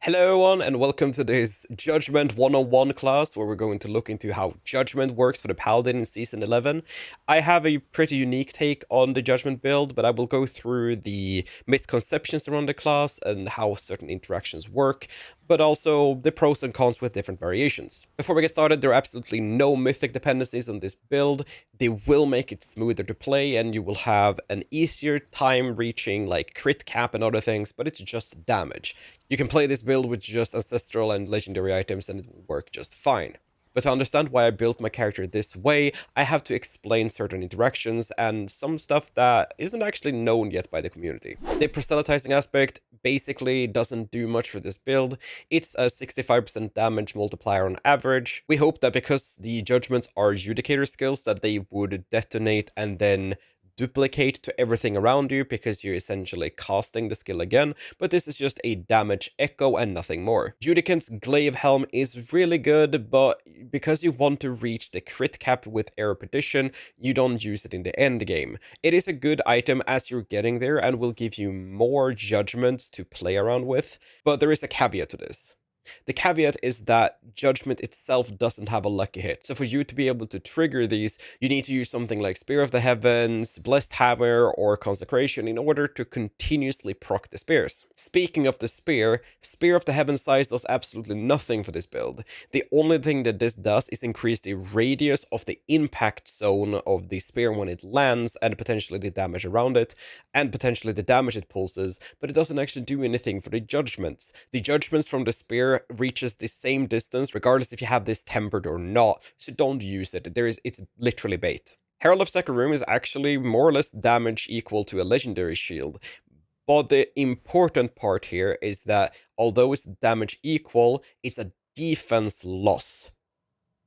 Hello everyone and welcome to this Judgment 101 class where we're going to look into how Judgment works for the Paladin in Season 11. I have a pretty unique take on the Judgment build, but I will go through the misconceptions around the class and how certain interactions work, but also the pros and cons with different variations. Before we get started, there are absolutely no mythic dependencies on this build. They will make it smoother to play and you will have an easier time reaching like crit cap and other things, but it's just damage. You can play this build with just ancestral and legendary items and it will work just fine. But to understand why I built my character this way, I have to explain certain interactions and some stuff that isn't actually known yet by the community. The proselytizing aspect basically doesn't do much for this build. It's a 65% damage multiplier on average. We hope that because the judgments are judicator skills that they would detonate and then duplicate to everything around you because you're essentially casting the skill again, but this is just a damage echo and nothing more. Judicant's Glaive Helm is really good, but because you want to reach the crit cap with Air Petition, you don't use it in the end game. It is a good item as you're getting there and will give you more judgments to play around with, but there is a caveat to this. The caveat is that Judgment itself doesn't have a lucky hit, so for you to be able to trigger these, you need to use something like Spear of the Heavens, Blessed Hammer, or Consecration in order to continuously proc the spears. Speaking of the Spear, Spear of the Heavens size does absolutely nothing for this build. The only thing that this does is increase the radius of the impact zone of the spear when it lands, and potentially the damage around it, and potentially the damage it pulses, but it doesn't actually do anything for the judgments. The judgments from the spear reaches the same distance regardless if you have this tempered or not, so don't use it. It's literally bait. Herald of Saccharum is actually more or less damage equal to a legendary shield, but the important part here is that although it's damage equal, it's a defense loss.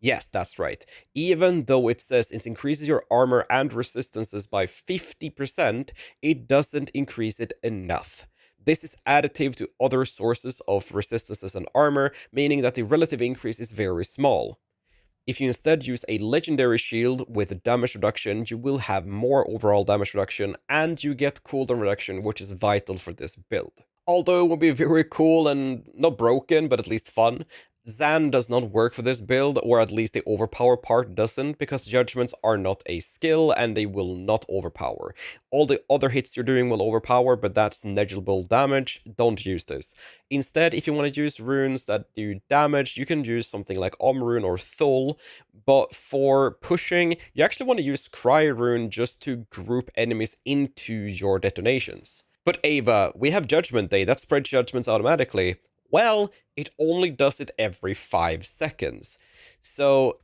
Yes, that's right. Even though it says it increases your armor and resistances by 50%, it doesn't increase it enough. This is additive to other sources of resistances and armor, meaning that the relative increase is very small. If you instead use a legendary shield with damage reduction, you will have more overall damage reduction, and you get cooldown reduction, which is vital for this build. Although it would be very cool and not broken, but at least fun, Zan does not work for this build, or at least the overpower part doesn't, because judgments are not a skill and they will not overpower. All the other hits you're doing will overpower, but that's negligible damage. Don't use this. Instead, if you want to use runes that do damage, you can use something like Rune or Thul, but for pushing, you actually want to use Cry Rune just to group enemies into your detonations. But Ava, we have Judgment Day, that spreads judgments automatically. Well, it only does it every 5 seconds. So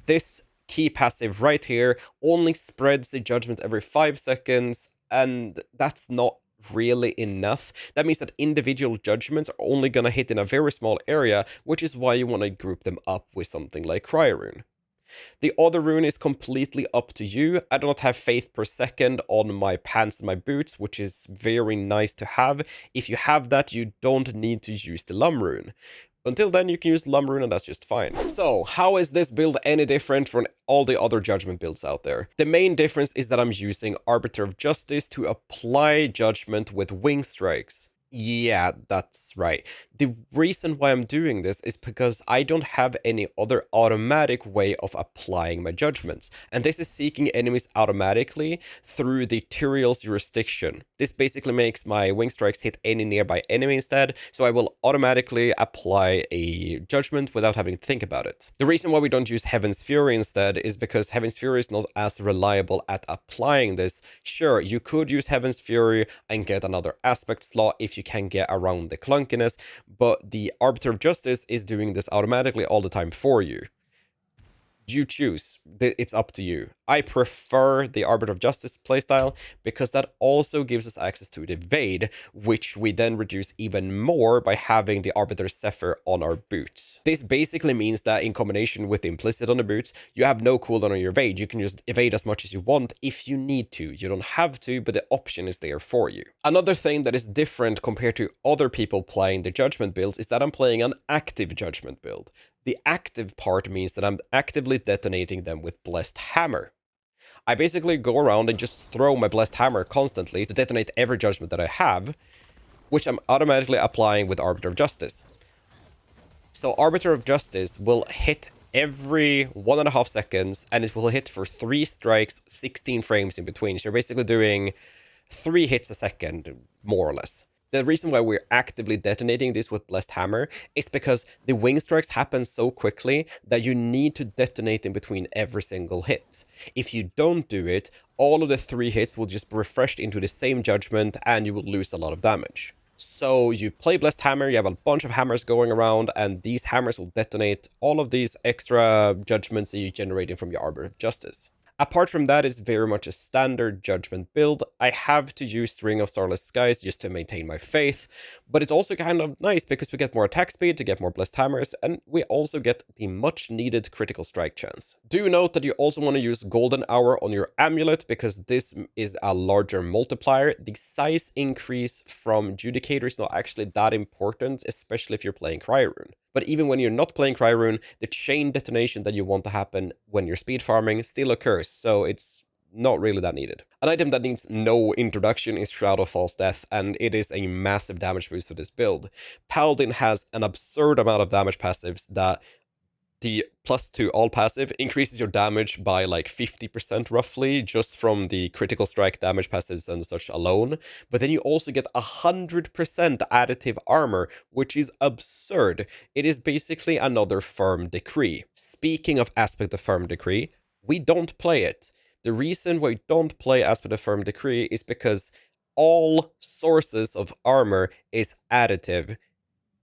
this key passive right here only spreads the judgment every 5 seconds, and that's not really enough. That means that individual judgments are only gonna hit in a very small area, which is why you want to group them up with something like Cryorune. The other rune is completely up to you. I do not have faith per second on my pants and my boots, which is very nice to have. If you have that, you don't need to use the Lum rune. Until then, you can use Lum rune and that's just fine. So, how is this build any different from all the other Judgment builds out there? The main difference is that I'm using Arbiter of Justice to apply Judgment with Wing Strikes. Yeah, that's right. The reason why I'm doing this is because I don't have any other automatic way of applying my judgments, and this is seeking enemies automatically through the Tyrael's jurisdiction. This basically makes my wing strikes hit any nearby enemy instead, so I will automatically apply a judgment without having to think about it. The reason why we don't use Heaven's Fury instead is because Heaven's Fury is not as reliable at applying this. Sure, you could use Heaven's Fury and get another aspect slot if you can get around the clunkiness, but the Arbiter of Justice is doing this automatically all the time for you. You choose. It's up to you. I prefer the Arbiter of Justice playstyle because that also gives us access to the Evade, which we then reduce even more by having the Arbiter Zephyr on our boots. This basically means that in combination with the Implicit on the boots, you have no cooldown on your Evade. You can just evade as much as you want if you need to. You don't have to, but the option is there for you. Another thing that is different compared to other people playing the Judgment builds is that I'm playing an active Judgment build. The active part means that I'm actively detonating them with Blessed Hammer. I basically go around and just throw my Blessed Hammer constantly to detonate every judgment that I have, which I'm automatically applying with Arbiter of Justice. So Arbiter of Justice will hit every 1.5 seconds, and it will hit for 3 strikes, 16 frames in between. So you're basically doing 3 hits a second, more or less. The reason why we're actively detonating this with Blessed Hammer is because the wing strikes happen so quickly that you need to detonate in between every single hit. If you don't do it, all of the 3 hits will just be refreshed into the same judgment and you will lose a lot of damage. So you play Blessed Hammer, you have a bunch of hammers going around, and these hammers will detonate all of these extra judgments that you're generating from your Arbiter of Justice. Apart from that, it's very much a standard Judgment build. I have to use Ring of Starless Skies just to maintain my faith, but it's also kind of nice because we get more attack speed to get more Blessed Hammers, and we also get the much needed critical strike chance. Do note that you also want to use Golden Hour on your amulet because this is a larger multiplier. The size increase from Judicator is not actually that important, especially if you're playing Cryorune. But even when you're not playing Cryorune, the chain detonation that you want to happen when you're speed farming still occurs, so it's not really that needed. An item that needs no introduction is Shroud of False Death, and it is a massive damage boost for this build. Paladin has an absurd amount of damage passives that the +2 all passive increases your damage by like 50% roughly, just from the critical strike damage passives and such alone. But then you also get 100% additive armor, which is absurd. It is basically another Firm Decree. Speaking of Aspect of Firm Decree, we don't play it. The reason we don't play Aspect of Firm Decree is because all sources of armor is additive.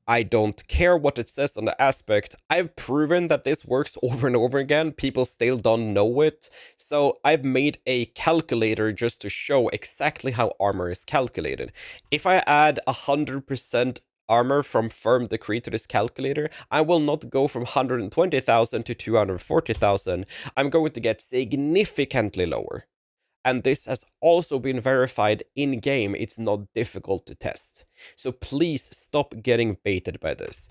I don't care what it says on the aspect. I've proven that this works over and over again. People still don't know it. So I've made a calculator just to show exactly how armor is calculated. If I add 100% armor from Firm Decree to this calculator, I will not go from 120,000 to 240,000. I'm going to get significantly lower. And this has also been verified in-game. It's not difficult to test. So please stop getting baited by this.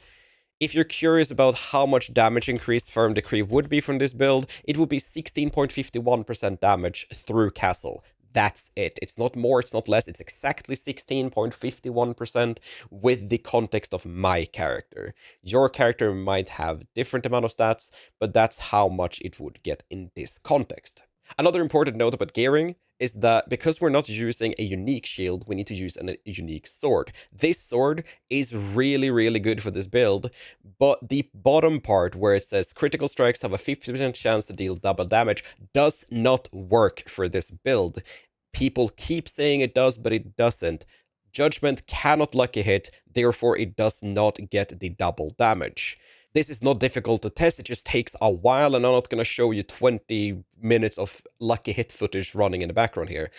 If you're curious about how much damage increase Firm Decree would be from this build, it would be 16.51% damage through Castle. That's it. It's not more, it's not less. It's exactly 16.51% with the context of my character. Your character might have different amount of stats, but that's how much it would get in this context. Another important note about gearing is that because we're not using a unique shield, we need to use a unique sword. This sword is really, really good for this build, but the bottom part where it says critical strikes have a 50% chance to deal double damage does not work for this build. People keep saying it does, but it doesn't. Judgment cannot lucky hit, therefore it does not get the double damage. This is not difficult to test, it just takes a while, and I'm not going to show you 20 minutes of lucky hit footage running in the background here.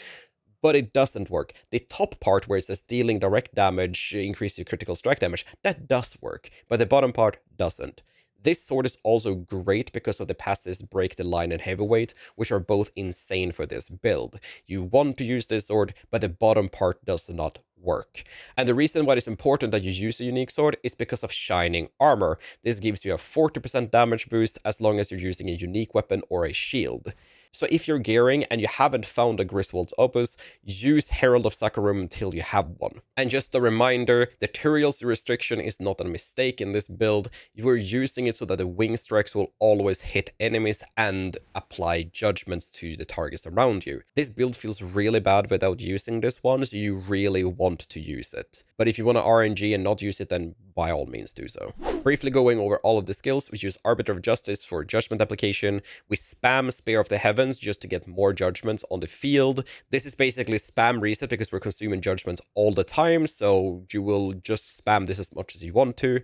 But it doesn't work. The top part where it says dealing direct damage, increase your critical strike damage, that does work, but the bottom part doesn't. This sword is also great because of the passives Break the Line and Heavyweight, which are both insane for this build. You want to use this sword, but the bottom part does not work. And the reason why it's important that you use a unique sword is because of Shining Armor. This gives you a 40% damage boost as long as you're using a unique weapon or a shield. So if you're gearing and you haven't found a Griswold's Opus, use Herald of Sakarum until you have one. And just a reminder, the Turiel's restriction is not a mistake in this build. You are using it so that the wing strikes will always hit enemies and apply judgments to the targets around you. This build feels really bad without using this one, so you really want to use it. But if you want to RNG and not use it, then by all means do so. Briefly going over all of the skills, we use Arbiter of Justice for judgment application. We spam Spear of the Heavens just to get more judgments on the field. This is basically spam reset because we're consuming judgments all the time, so you will just spam this as much as you want to.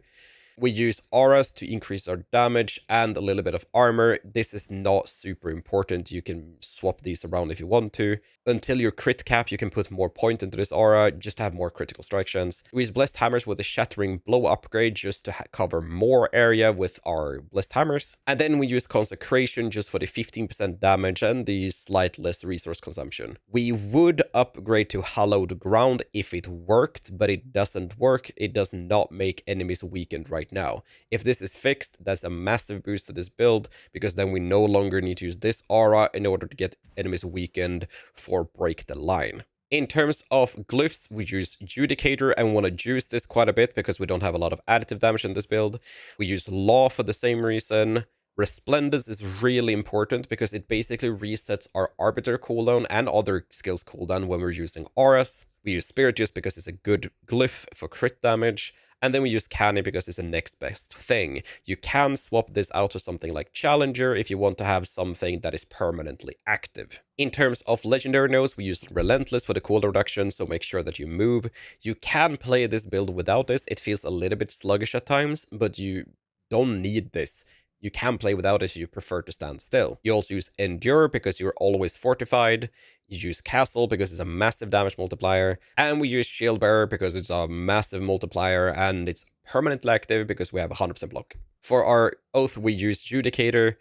We use auras to increase our damage and a little bit of armor. This is not super important. You can swap these around if you want to. Until your crit cap, you can put more point into this aura just to have more critical strike chance. We use Blessed Hammers with a Shattering Blow upgrade just to cover more area with our Blessed Hammers. And then we use Consecration just for the 15% damage and the slight less resource consumption. We would upgrade to Hallowed Ground if it worked, but it doesn't work. It does not make enemies weakened right now. If this is fixed, that's a massive boost to this build, because then we no longer need to use this aura in order to get enemies weakened for Break the Line. In terms of glyphs, we use Judicator and want to juice this quite a bit because we don't have a lot of additive damage in this build. We use Law for the same reason. Resplendence is really important because it basically resets our Arbiter cooldown and other skills cooldown when we're using auras. We use Spirit Juice because it's a good glyph for crit damage. And then we use Canny because it's the next best thing. You can swap this out to something like Challenger if you want to have something that is permanently active. In terms of legendary nodes, we use Relentless for the cooldown reduction, so make sure that you move. You can play this build without this. It feels a little bit sluggish at times, but you don't need this. You can play without it if you prefer to stand still. You also use Endure because you're always fortified. You use Castle because it's a massive damage multiplier. And we use Shield Bearer because it's a massive multiplier and it's permanently active because we have 100% block. For our Oath, we use Judicator.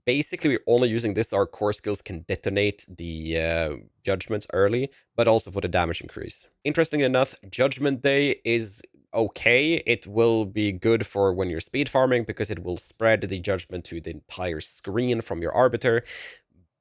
Basically, we're only using this so our core skills can detonate the judgments early, but also for the damage increase. Interestingly enough, Judgment Day is okay. It will be good for when you're speed farming because it will spread the judgment to the entire screen from your Arbiter.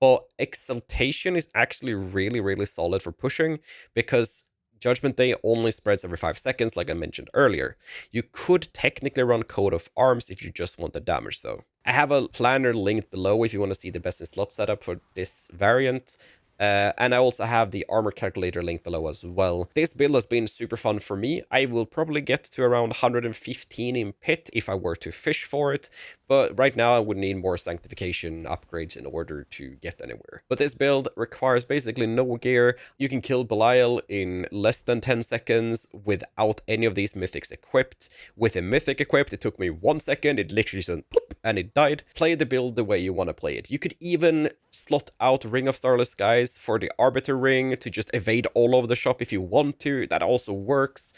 But Exaltation is actually really, really solid for pushing because Judgment Day only spreads every 5 seconds, like I mentioned earlier. You could technically run Coat of Arms if you just want the damage, though. I have a planner linked below if you want to see the best in slot setup for this variant. And I also have the armor calculator link below as well. This build has been super fun for me. I will probably get to around 115 in pit if I were to fish for it, but right now I would need more sanctification upgrades in order to get anywhere. But this build requires basically no gear. You can kill Belial in less than 10 seconds without any of these mythics equipped. With a mythic equipped, it took me 1 second, it literally just went poof, and it died. Play the build the way you want to play it. You could even slot out Ring of Starless Skies for the Arbiter Ring to just evade all over the shop if you want to. That also works.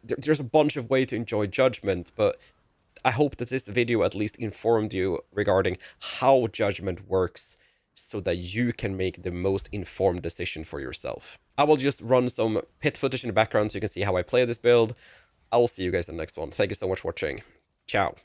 There's a bunch of ways to enjoy Judgment, but I hope that this video at least informed you regarding how Judgment works so that you can make the most informed decision for yourself. I will just run some pit footage in the background so you can see how I play this build. I will see you guys in the next one. Thank you so much for watching. Ciao.